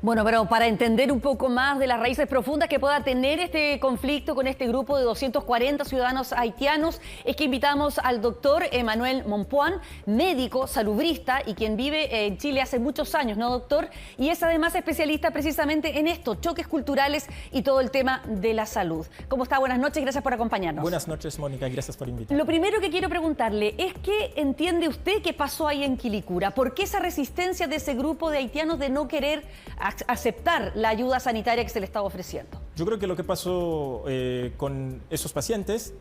Bueno, pero para entender un poco más de las raíces profundas que pueda tener este conflicto con este grupo de 240 ciudadanos haitianos, es que invitamos al doctor Emmanuel Mompoan, médico, salubrista y quien vive en Chile hace muchos años, ¿no, doctor? Y es además especialista precisamente en esto, choques culturales y todo el tema de la salud. ¿Cómo está? Buenas noches, gracias por acompañarnos. Buenas noches, Mónica, gracias por invitarme. Lo primero que quiero preguntarle es ¿qué entiende usted que pasó ahí en Quilicura? ¿Por qué esa resistencia de ese grupo de haitianos de no querer aceptar la ayuda sanitaria que se le estaba ofreciendo? Yo creo que lo que pasó con esos pacientes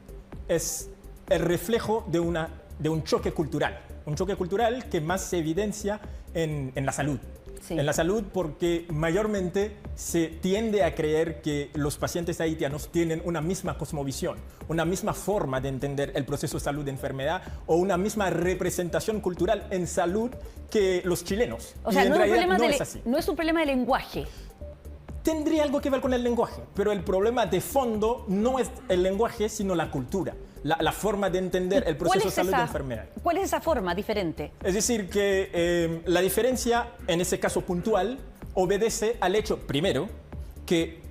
es el reflejo de un choque cultural. Un choque cultural que más se evidencia en la salud. Sí. En la salud porque mayormente se tiende a creer que los pacientes haitianos tienen una misma cosmovisión, una misma forma de entender el proceso de salud de enfermedad o una misma representación cultural en salud que los chilenos. O sea, no es un problema de lenguaje. Tendría algo que ver con el lenguaje, pero el problema de fondo no es el lenguaje, sino la cultura, la forma de entender el proceso de salud de enfermedad. ¿Cuál es esa forma diferente? Es decir, que la diferencia, en ese caso puntual, obedece al hecho, primero, que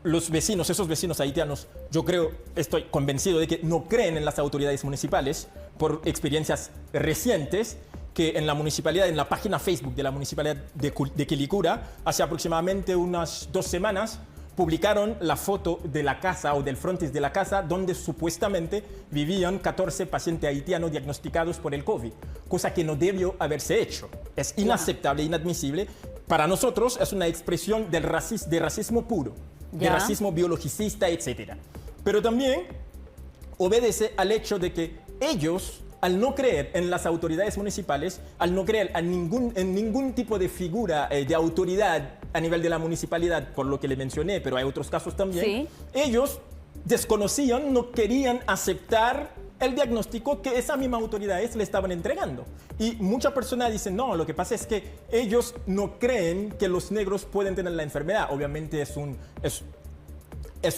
los vecinos, esos vecinos haitianos, yo creo, estoy convencido de que no creen en las autoridades municipales por experiencias recientes, que en la municipalidad, en la página Facebook de la municipalidad de Quilicura, hace aproximadamente unas 2 semanas, publicaron la foto de la casa o del frontis de la casa donde supuestamente vivían 14 pacientes haitianos diagnosticados por el COVID, cosa que no debió haberse hecho. Es inaceptable, inadmisible. Para nosotros es una expresión de racismo puro, de racismo biologicista, etc. Pero también obedece al hecho de que ellos, al no creer en las autoridades municipales, al no creer en ningún tipo de figura de autoridad a nivel de la municipalidad, por lo que le mencioné, pero hay otros casos también, sí, ellos desconocían, no querían aceptar el diagnóstico que esa misma autoridades le estaban entregando. Y muchas personas dicen, no, lo que pasa es que ellos no creen que los negros pueden tener la enfermedad. Obviamente es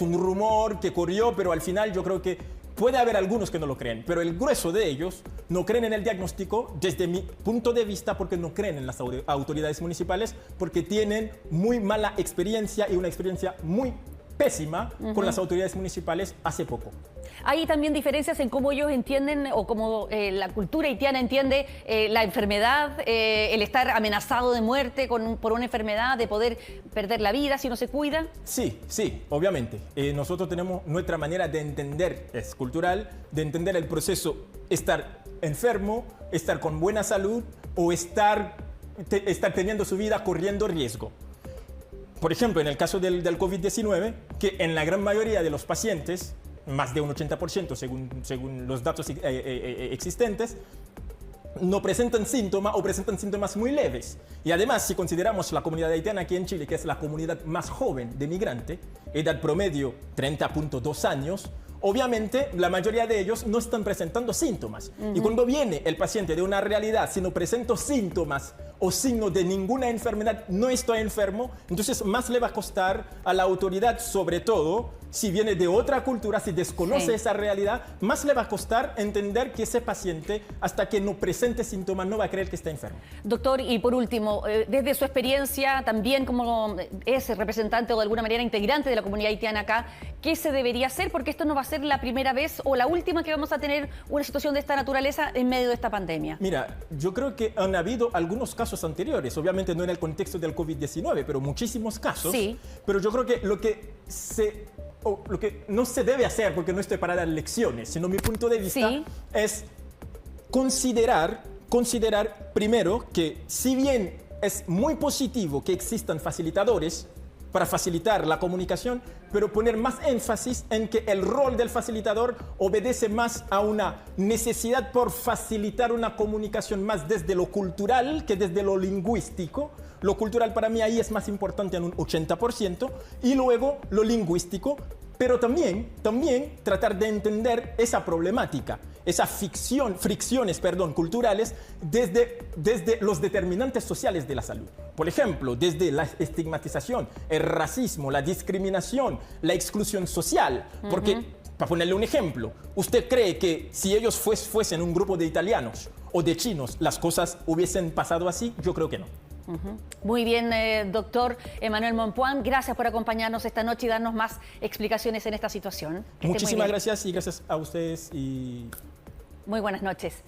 un rumor que corrió, pero al final yo creo que puede haber algunos que no lo creen, pero el grueso de ellos no creen en el diagnóstico desde mi punto de vista porque no creen en las autoridades municipales, porque tienen muy mala experiencia y una experiencia muy pésima con las autoridades municipales hace poco. Hay también diferencias en cómo ellos entienden o cómo la cultura haitiana entiende la enfermedad, el estar amenazado de muerte por una enfermedad, de poder perder la vida si no se cuida. Sí, sí, obviamente. Nosotros tenemos nuestra manera de entender, es cultural, de entender el proceso, estar enfermo, estar con buena salud o estar teniendo su vida corriendo riesgo. Por ejemplo, en el caso del COVID-19, que en la gran mayoría de los pacientes, más de un 80% según los datos existentes, no presentan síntomas o presentan síntomas muy leves. Y además, si consideramos la comunidad haitiana aquí en Chile, que es la comunidad más joven de migrante, edad promedio 30.2 años, obviamente la mayoría de ellos no están presentando síntomas. Y cuando viene el paciente de una realidad, si no presento síntomas o signo de ninguna enfermedad, no estoy enfermo, entonces más le va a costar a la autoridad, sobre todo si viene de otra cultura, si desconoce esa realidad, más le va a costar entender que ese paciente, hasta que no presente síntomas, no va a creer que está enfermo. Doctor, y por último, desde su experiencia, también como es representante o de alguna manera integrante de la comunidad haitiana acá, ¿qué se debería hacer? Porque esto no va a ser la primera vez o la última que vamos a tener una situación de esta naturaleza en medio de esta pandemia. Mira, yo creo que han habido algunos casos anteriores, obviamente no en el contexto del COVID-19, pero muchísimos casos. Sí. Pero yo creo que lo que no se debe hacer, porque no estoy para dar lecciones, sino mi punto de vista es considerar primero que si bien es muy positivo que existan facilitadores para facilitar la comunicación, pero poner más énfasis en que el rol del facilitador obedece más a una necesidad por facilitar una comunicación más desde lo cultural que desde lo lingüístico. Lo cultural para mí ahí es más importante en un 80% y luego lo lingüístico, pero también tratar de entender esa problemática, esas fricciones culturales desde los determinantes sociales de la salud. Por ejemplo, desde la estigmatización, el racismo, la discriminación, la exclusión social. Porque, para ponerle un ejemplo, ¿usted cree que si ellos fuesen un grupo de italianos o de chinos, las cosas hubiesen pasado así? Yo creo que no. Muy bien, doctor Emmanuel Mompuán, gracias por acompañarnos esta noche y darnos más explicaciones en esta situación. Muchísimas gracias y gracias a ustedes. Muy buenas noches.